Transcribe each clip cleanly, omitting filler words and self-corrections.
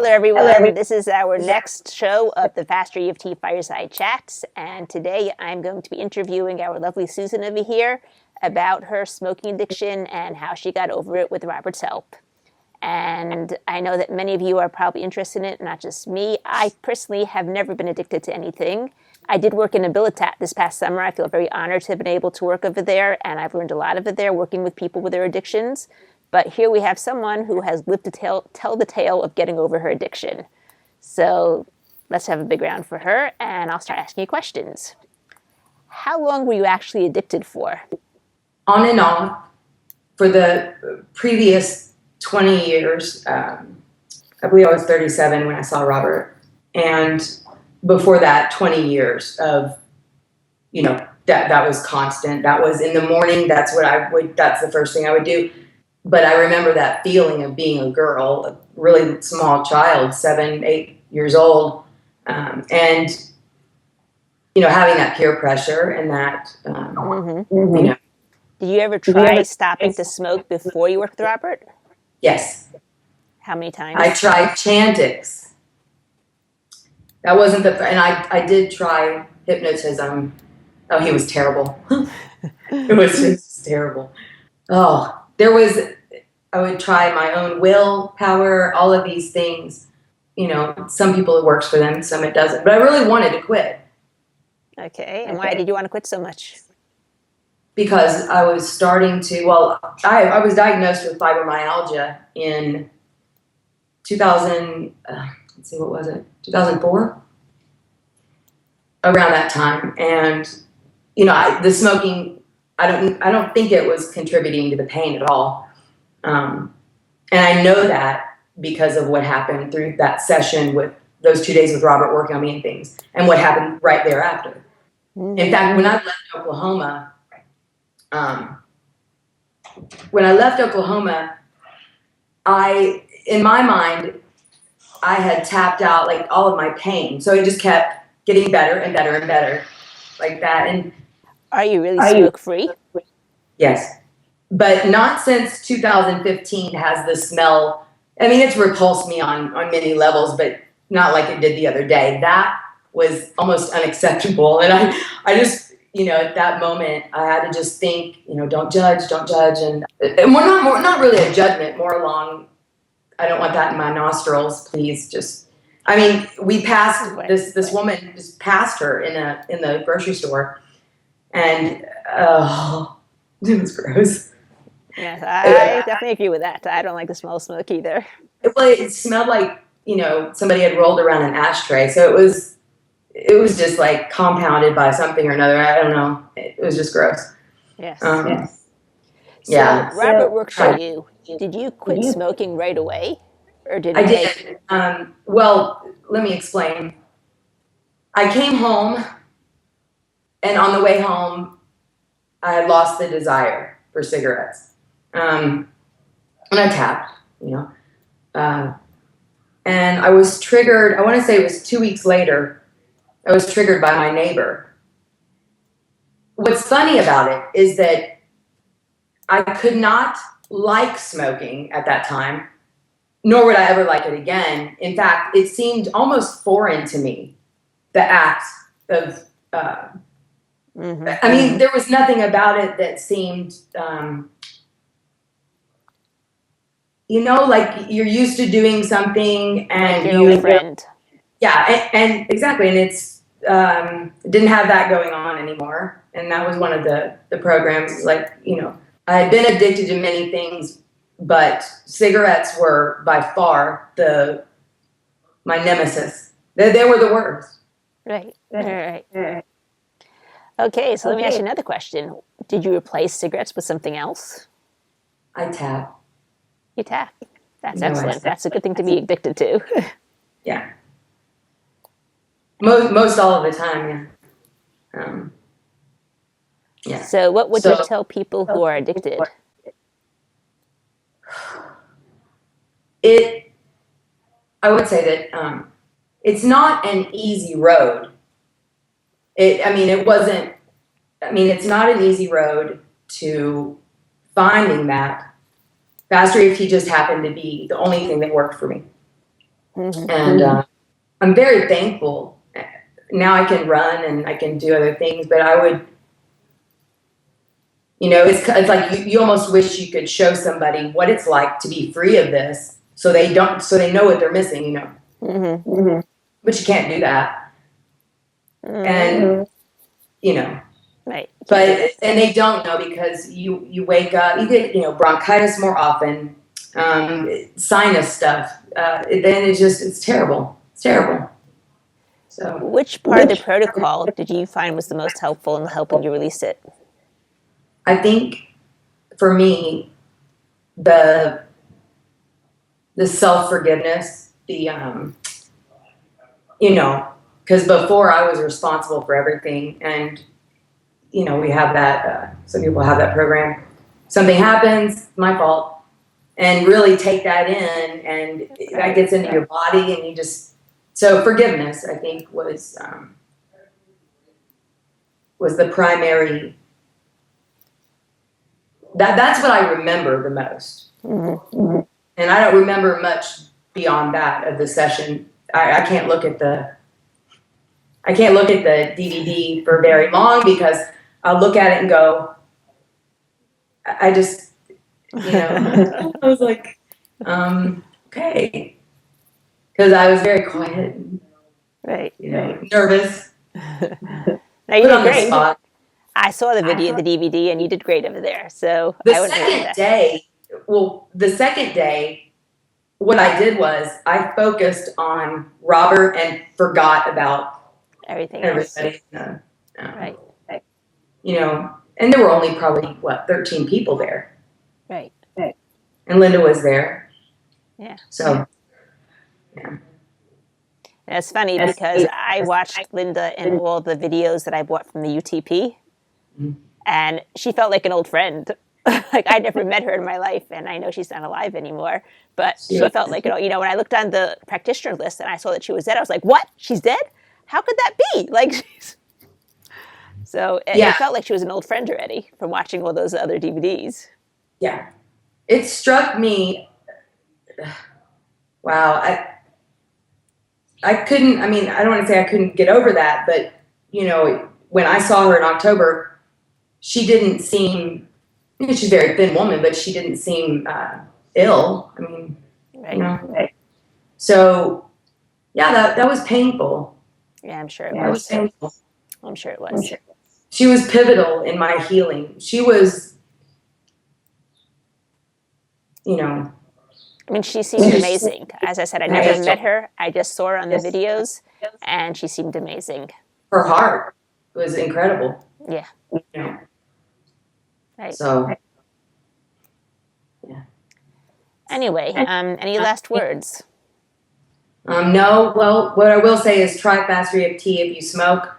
Hello, everyone. This is our next show of the Faster EFT Fireside Chats. And today I'm going to be interviewing our lovely Susan over here about her smoking addiction and how she got over it with Robert's help. And I know that many of you are probably interested in it, not just me. I personally have never been addicted to anything. I did work in Abilitat this past summer. I feel very honored to have been able to work over there, and I've learned a lot of it there, working with people with their addictions. But here we have someone who has lived to tell the tale of getting over her addiction. So let's have a big round for her, and I'll start asking you questions. How long were you actually addicted for? On and off for the previous 20 years. I believe I was 37 when I saw Robert. And before that, 20 years of, that was constant. That was in the morning. That's the first thing I would do. But I remember that feeling of being a girl, a really small child, 7, 8 years old, and having that peer pressure and that, Did you ever try stopping to smoke before you worked with Robert? Yes. How many times? I tried Chantix. That wasn't and I did try hypnotism. Oh, he was terrible. It was just terrible. Oh, I would try my own willpower, all of these things. Some people it works for them, some it doesn't. But I really wanted to quit. Okay, and why did you want to quit so much? Because I was starting to, I was diagnosed with fibromyalgia in 2004? Around that time. And, the smoking, I don't think it was contributing to the pain at all. And I know that because of what happened through that session with those 2 days with Robert working on me and things, and what happened right thereafter. Mm-hmm. In fact, when I left Oklahoma, in my mind, I had tapped out like all of my pain. So it just kept getting better and better and better like that. And are you really smoke-free? Yes. But not since 2015 has the smell, it's repulsed me on many levels, but not like it did the other day. That was almost unacceptable. And I just, at that moment, I had to just think, don't judge. And we're not really a judgment, more along, I don't want that in my nostrils, please. We passed, this woman just passed her in the grocery store. And, it was gross. Yes, I definitely agree with that. I don't like the smell of smoke either. It smelled like, somebody had rolled around an ashtray. So it was just like compounded by something or another. I don't know. It was just gross. Yes. Yes. So Robert worked for you. Did you quit smoking right away? Or did I did. Well, let me explain. I came home, and on the way home, I had lost the desire for cigarettes. And I tapped, and I was triggered. I want to say it was 2 weeks later. I was triggered by my neighbor. What's funny about it is that I could not like smoking at that time, nor would I ever like it again. In fact, it seemed almost foreign to me, the act of, there was nothing about it that seemed, like you're used to doing something and like your friend. Yeah, and exactly, and it's didn't have that going on anymore, and that was one of the programs. Like, I had been addicted to many things, but cigarettes were by far my nemesis. They were the worst. Right. Okay, so let me ask you another question. Did you replace cigarettes with something else? I tap. You tap. That's excellent. That's a good thing to be addicted to. Yeah. Most all of the time, yeah. Yeah. So what would you tell people who are addicted? I would say that it's not an easy road. It's not an easy road to finding that. Faster EFT just happened to be the only thing that worked for me. And I'm very thankful. Now I can run and I can do other things, but I would, it's like you almost wish you could show somebody what it's like to be free of this, so they know what they're missing, but you can't do that. And, right. But, and they don't know, because you wake up, you get, bronchitis more often, sinus stuff. Then it's terrible. It's terrible. So, which part of the protocol did you find was the most helpful in helping you release it? I think for me, the self-forgiveness, because before I was responsible for everything, and we have that, some people have that program. Something happens, my fault, and really take that in, and that gets into your body, and so forgiveness, I think, was the primary. That's what I remember the most. And I don't remember much beyond that of the session. I can't look at the DVD for very long, because I'll look at it and go, I just, I was like, okay. Because I was very quiet, Right. Nervous. Now you Put did on the great. spot. I saw the DVD, and you did great over there. So The second day, what I did was I focused on Robert and forgot about everything else. everybody. Right. And there were only probably 13 people there. Right. And Linda was there. Yeah. So, yeah. And it's funny because I watched Linda in all the videos that I bought from the UTP, and she felt like an old friend. Like, I never met her in my life, and I know she's not alive anymore, but she felt like, when I looked on the practitioner list and I saw that she was dead, I was like, what? She's dead? How could that be? So it felt like she was an old friend already from watching all those other DVDs. Yeah. It struck me, wow, I couldn't, I don't want to say I couldn't get over that, but, when I saw her in October, she didn't seem, she's a very thin woman, but she didn't seem ill. Right. So, yeah, that was painful. Yeah, I'm sure it was. Painful. I'm sure it was. She was pivotal in my healing. She was, she seemed amazing. As I said, I never met her. I just saw her on the videos, and she seemed amazing. Her heart was incredible. Yeah. Right. So, yeah. Anyway, any last words? No. Well, what I will say is try Faster EFT if you smoke.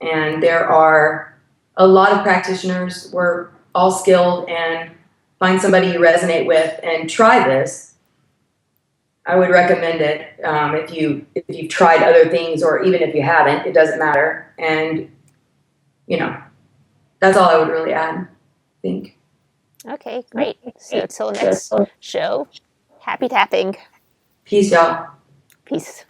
And there are a lot of practitioners. We're all skilled, and find somebody you resonate with and try this. I would recommend it if you've tried other things, or even if you haven't, it doesn't matter. And, that's all I would really add, I think. Okay, great. So till next show, happy tapping. Peace, y'all. Peace.